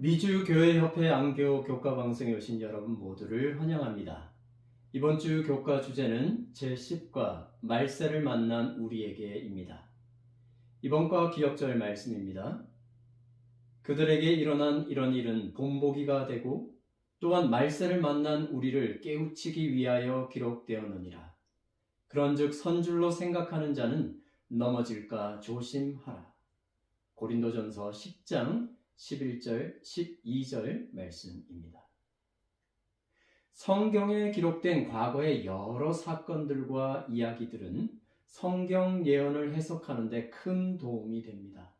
미주교회협회 안교 교과 방송에 오신 여러분 모두를 환영합니다. 이번 주 교과 주제는 제10과 말세를 만난 우리에게입니다. 이번 과 기억절 말씀입니다. 그들에게 일어난 이런 일은 본보기가 되고 또한 말세를 만난 우리를 깨우치기 위하여 기록되었느니라. 그런즉 선줄로 생각하는 자는 넘어질까 조심하라. 고린도전서 10장 11절, 12절 말씀입니다. 성경에 기록된 과거의 여러 사건들과 이야기들은 성경 예언을 해석하는 데 큰 도움이 됩니다.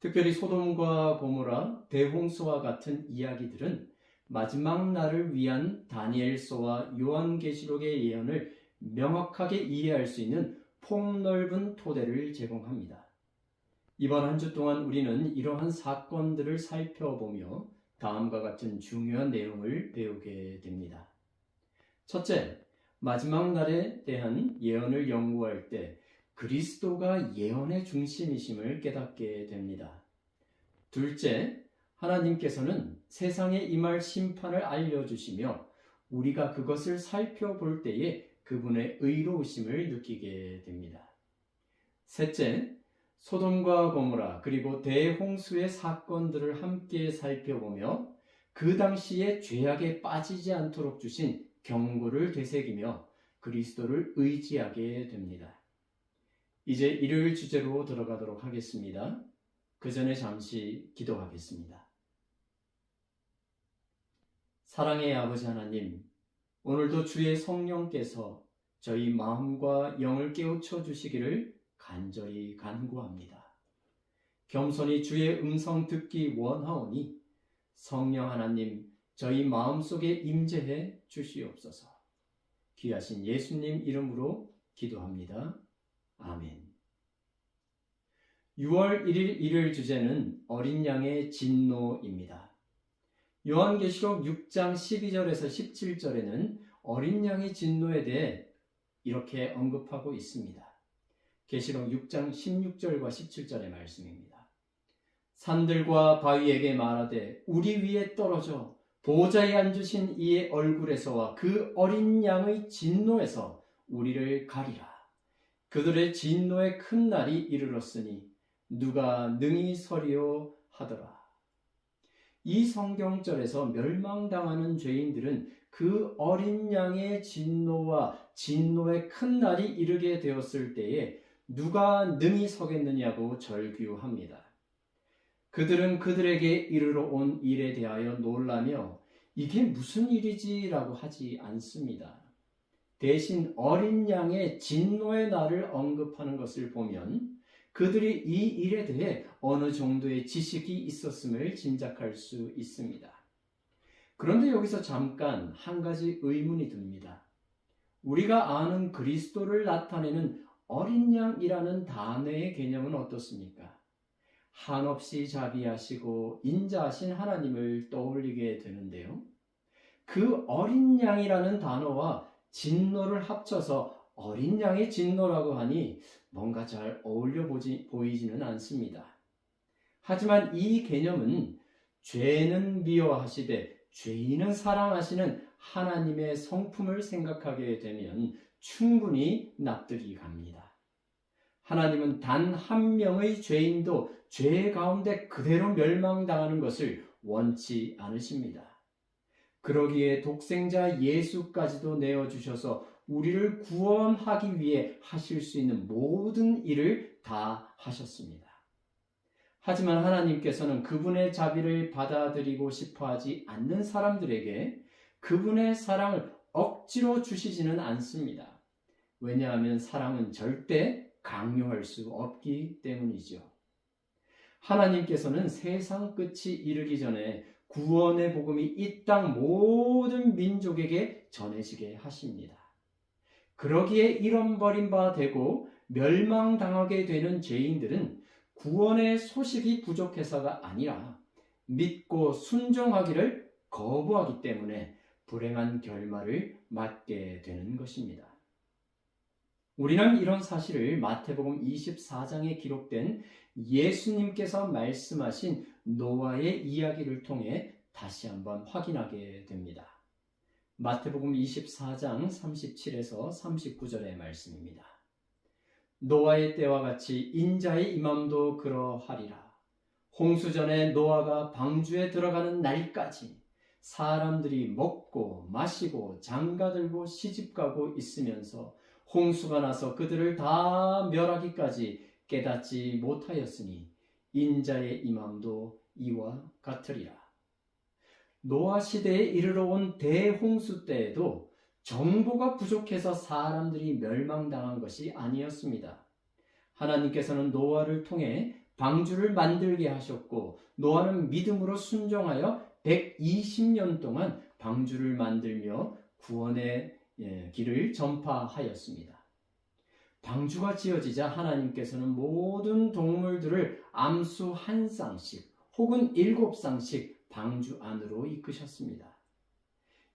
특별히 소돔과 고모라, 대홍수와 같은 이야기들은 마지막 날을 위한 다니엘서와 요한계시록의 예언을 명확하게 이해할 수 있는 폭넓은 토대를 제공합니다. 이번 한 주 동안 우리는 이러한 사건들을 살펴보며 다음과 같은 중요한 내용을 배우게 됩니다. 첫째, 마지막 날에 대한 예언을 연구할 때 그리스도가 예언의 중심이심을 깨닫게 됩니다. 둘째, 하나님께서는 세상에 임할 심판을 알려주시며 우리가 그것을 살펴볼 때에 그분의 의로우심을 느끼게 됩니다. 셋째, 소돔과 고모라 그리고 대홍수의 사건들을 함께 살펴보며 그 당시에 죄악에 빠지지 않도록 주신 경고를 되새기며 그리스도를 의지하게 됩니다. 이제 일요일 주제로 들어가도록 하겠습니다. 그 전에 잠시 기도하겠습니다. 사랑의 아버지 하나님, 오늘도 주의 성령께서 저희 마음과 영을 깨우쳐 주시기를 간절히 간구합니다. 겸손히 주의 음성 듣기 원하오니 성령 하나님 저희 마음속에 임재해 주시옵소서. 귀하신 예수님 이름으로 기도합니다. 아멘. 6월 1일 일요일 주제는 어린 양의 진노입니다. 요한계시록 6장 12절에서 17절에는 어린 양의 진노에 대해 이렇게 언급하고 있습니다. 계시록 6장 16절과 17절의 말씀입니다. 산들과 바위에게 말하되 우리 위에 떨어져 보좌에 앉으신 이의 얼굴에서와 그 어린 양의 진노에서 우리를 가리라. 그들의 진노의 큰 날이 이르렀으니 누가 능히 서리요 하더라. 이 성경절에서 멸망당하는 죄인들은 그 어린 양의 진노와 진노의 큰 날이 이르게 되었을 때에 누가 능히 서겠느냐고 절규합니다. 그들은 그들에게 이르러 온 일에 대하여 놀라며 이게 무슨 일이지라고 하지 않습니다. 대신 어린 양의 진노의 날을 언급하는 것을 보면 그들이 이 일에 대해 어느 정도의 지식이 있었음을 짐작할 수 있습니다. 그런데 여기서 잠깐 한 가지 의문이 듭니다. 우리가 아는 그리스도를 나타내는 어린 양이라는 단어의 개념은 어떻습니까? 한없이 자비하시고 인자하신 하나님을 떠올리게 되는데요. 그 어린 양이라는 단어와 진노를 합쳐서 어린 양의 진노라고 하니 뭔가 잘 어울려 보이지는 않습니다. 하지만 이 개념은 죄는 미워하시되 죄인은 사랑하시는 하나님의 성품을 생각하게 되면 충분히 납득이 갑니다. 하나님은 단 한 명의 죄인도 죄 가운데 그대로 멸망당하는 것을 원치 않으십니다. 그러기에 독생자 예수까지도 내어주셔서 우리를 구원하기 위해 하실 수 있는 모든 일을 다 하셨습니다. 하지만 하나님께서는 그분의 자비를 받아들이고 싶어하지 않는 사람들에게 그분의 사랑을 억지로 주시지는 않습니다. 왜냐하면 사랑은 절대 강요할 수 없기 때문이죠. 하나님께서는 세상 끝이 이르기 전에 구원의 복음이 이 땅 모든 민족에게 전해지게 하십니다. 그러기에 잃어버린 되고 멸망당하게 되는 죄인들은 구원의 소식이 부족해서가 아니라 믿고 순종하기를 거부하기 때문에 불행한 결말을 맞게 되는 것입니다. 우리는 이런 사실을 마태복음 24장에 기록된 예수님께서 말씀하신 노아의 이야기를 통해 다시 한번 확인하게 됩니다. 마태복음 24장 37에서 39절의 말씀입니다. 노아의 때와 같이 인자의 임함도 그러하리라. 홍수전에 노아가 방주에 들어가는 날까지 사람들이 먹고 마시고 장가들고 시집가고 있으면서 홍수가 나서 그들을 다 멸하기까지 깨닫지 못하였으니 인자의 임함도 이와 같으리라. 노아 시대에 이르러 온 대홍수 때에도 정보가 부족해서 사람들이 멸망당한 것이 아니었습니다. 하나님께서는 노아를 통해 방주를 만들게 하셨고 노아는 믿음으로 순종하여 120년 동안 방주를 만들며 구원의 길을 전파하였습니다. 방주가 지어지자 하나님께서는 모든 동물들을 암수 한 쌍씩 혹은 7쌍씩 방주 안으로 이끄셨습니다.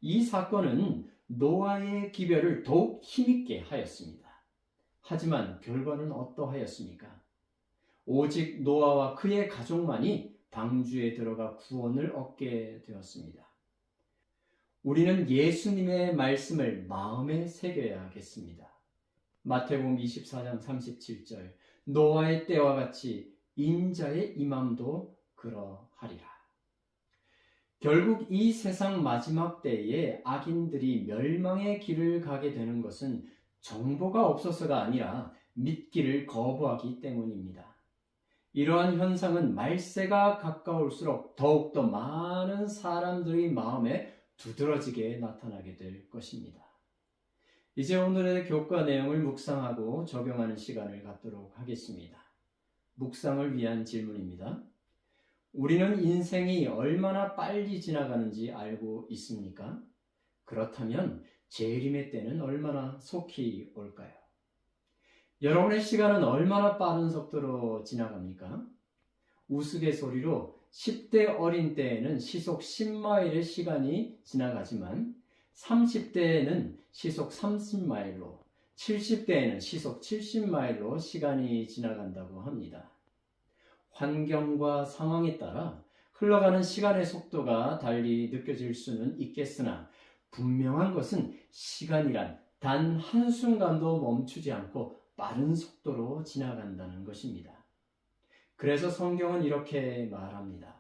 이 사건은 노아의 기별을 더욱 힘있게 하였습니다. 하지만 결과는 어떠하였습니까? 오직 노아와 그의 가족만이 방주에 들어가 구원을 얻게 되었습니다. 우리는 예수님의 말씀을 마음에 새겨야겠습니다. 마태복음 24장 37절 노아의 때와 같이 인자의 임함도 그러하리라. 결국 이 세상 마지막 때에 악인들이 멸망의 길을 가게 되는 것은 정보가 없어서가 아니라 믿기를 거부하기 때문입니다. 이러한 현상은 말세가 가까울수록 더욱더 많은 사람들의 마음에 두드러지게 나타나게 될 것입니다. 이제 오늘의 교과 내용을 묵상하고 적용하는 시간을 갖도록 하겠습니다. 묵상을 위한 질문입니다. 우리는 인생이 얼마나 빨리 지나가는지 알고 있습니까? 그렇다면 재림의 때는 얼마나 속히 올까요? 여러분의 시간은 얼마나 빠른 속도로 지나갑니까? 우스갯소리로 10대 어린 때에는 시속 10마일의 시간이 지나가지만 30대에는 시속 30마일로 70대에는 시속 70마일로 시간이 지나간다고 합니다. 환경과 상황에 따라 흘러가는 시간의 속도가 달리 느껴질 수는 있겠으나 분명한 것은 시간이란 단 한순간도 멈추지 않고 빠른 속도로 지나간다는 것입니다. 그래서 성경은 이렇게 말합니다.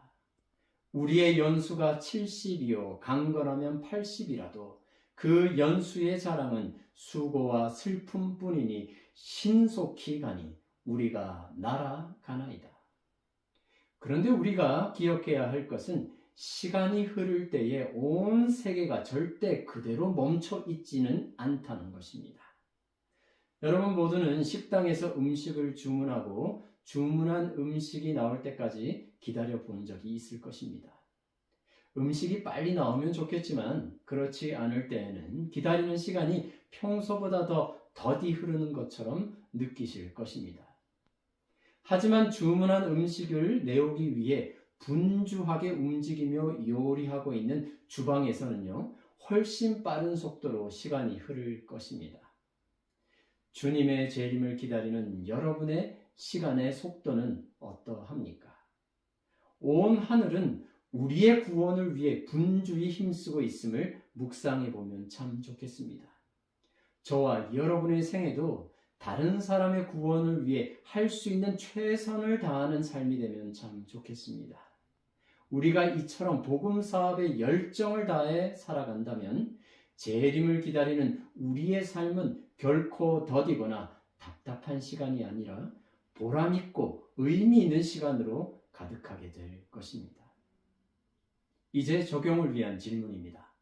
우리의 연수가 70이요 강건하면 80이라도 그 연수의 자랑은 수고와 슬픔뿐이니 신속히 가니 우리가 날아가나이다. 그런데 우리가 기억해야 할 것은 시간이 흐를 때에 온 세계가 절대 그대로 멈춰 있지는 않다는 것입니다. 여러분 모두는 식당에서 음식을 주문하고 주문한 음식이 나올 때까지 기다려 본 적이 있을 것입니다. 음식이 빨리 나오면 좋겠지만 그렇지 않을 때에는 기다리는 시간이 평소보다 더 더디 흐르는 것처럼 느끼실 것입니다. 하지만 주문한 음식을 내오기 위해 분주하게 움직이며 요리하고 있는 주방에서는요, 훨씬 빠른 속도로 시간이 흐를 것입니다. 주님의 재림을 기다리는 여러분의 시간의 속도는 어떠합니까? 온 하늘은 우리의 구원을 위해 분주히 힘쓰고 있음을 묵상해 보면 참 좋겠습니다. 저와 여러분의 생애도 다른 사람의 구원을 위해 할 수 있는 최선을 다하는 삶이 되면 참 좋겠습니다. 우리가 이처럼 복음 사업에 열정을 다해 살아간다면 재림을 기다리는 우리의 삶은 결코 더디거나 답답한 시간이 아니라 보람 있고 의미 있는 시간으로 가득하게 될 것입니다. 이제 적용을 위한 질문입니다.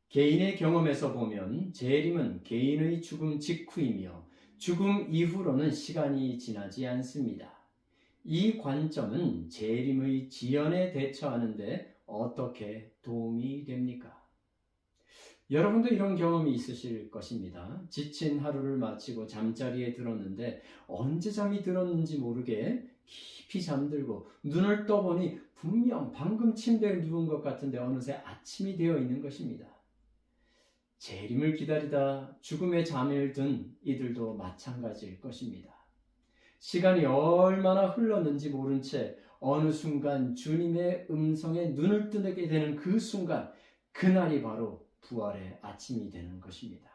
개인의 경험에서 보면 재림은 개인의 죽음 직후이며 죽음 이후로는 시간이 지나지 않습니다. 이 관점은 재림의 지연에 대처하는 데 어떻게 도움이 됩니까? 여러분도 이런 경험이 있으실 것입니다. 지친 하루를 마치고 잠자리에 들었는데 언제 잠이 들었는지 모르게 깊이 잠들고 눈을 떠보니 분명 방금 침대에 누운 것 같은데 어느새 아침이 되어 있는 것입니다. 재림을 기다리다 죽음의 잠을 든 이들도 마찬가지일 것입니다. 시간이 얼마나 흘렀는지 모른 채 어느 순간 주님의 음성에 눈을 뜨게 되는 그 순간, 그날이 바로 부활의 아침이 되는 것입니다.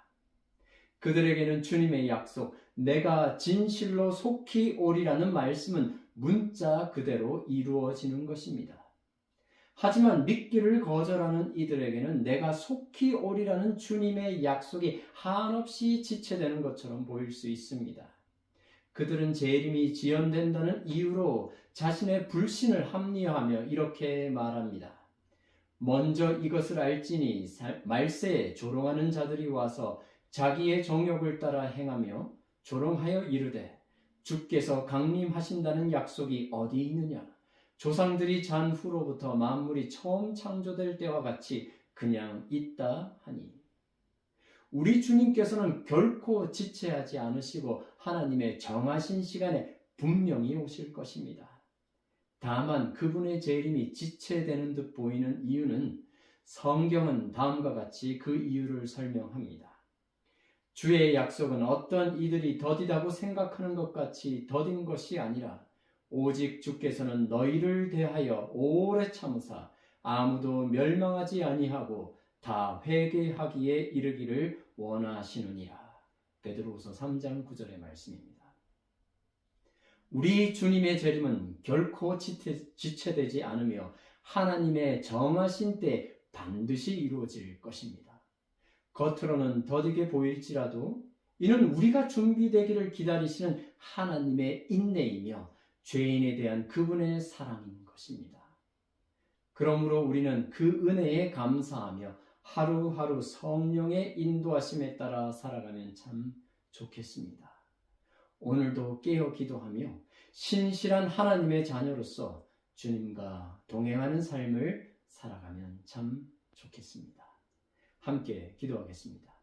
그들에게는 주님의 약속, 내가 진실로 속히 오리라는 말씀은 문자 그대로 이루어지는 것입니다. 하지만 믿기를 거절하는 이들에게는 내가 속히 오리라는 주님의 약속이 한없이 지체되는 것처럼 보일 수 있습니다. 그들은 재림이 지연된다는 이유로 자신의 불신을 합리화하며 이렇게 말합니다. 먼저 이것을 알지니 말세에 조롱하는 자들이 와서 자기의 정욕을 따라 행하며 조롱하여 이르되 주께서 강림하신다는 약속이 어디 있느냐? 조상들이 잔 후로부터 만물이 처음 창조될 때와 같이 그냥 있다 하니. 우리 주님께서는 결코 지체하지 않으시고 하나님의 정하신 시간에 분명히 오실 것입니다. 다만 그분의 재림이 지체되는 듯 보이는 이유는 성경은 다음과 같이 그 이유를 설명합니다. 주의 약속은 어떤 이들이 더디다고 생각하는 것 같이 더딘 것이 아니라 오직 주께서는 너희를 대하여 오래 참으사 아무도 멸망하지 아니하고 다 회개하기에 이르기를 원하시느니라. 베드로후서 3장 9절의 말씀입니다. 우리 주님의 재림은 결코 지체되지 않으며 하나님의 정하신 때 반드시 이루어질 것입니다. 겉으로는 더디게 보일지라도 이는 우리가 준비되기를 기다리시는 하나님의 인내이며 죄인에 대한 그분의 사랑인 것입니다. 그러므로 우리는 그 은혜에 감사하며 하루하루 성령의 인도하심에 따라 살아가면 참 좋겠습니다. 오늘도 깨어 기도하며 신실한 하나님의 자녀로서 주님과 동행하는 삶을 살아가면 참 좋겠습니다. 함께 기도하겠습니다.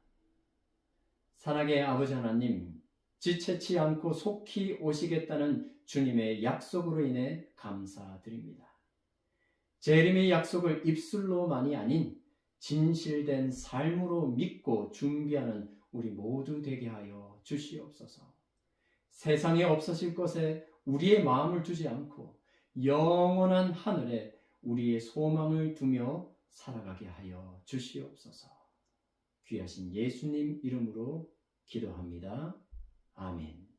사랑의 아버지 하나님, 지체치 않고 속히 오시겠다는 주님의 약속으로 인해 감사드립니다. 재림의 약속을 입술로만이 아닌 진실된 삶으로 믿고 준비하는 우리 모두 되게 하여 주시옵소서. 세상에 없어질 것에 우리의 마음을 두지 않고 영원한 하늘에 우리의 소망을 두며 살아가게 하여 주시옵소서. 귀하신 예수님 이름으로 기도합니다. 아멘.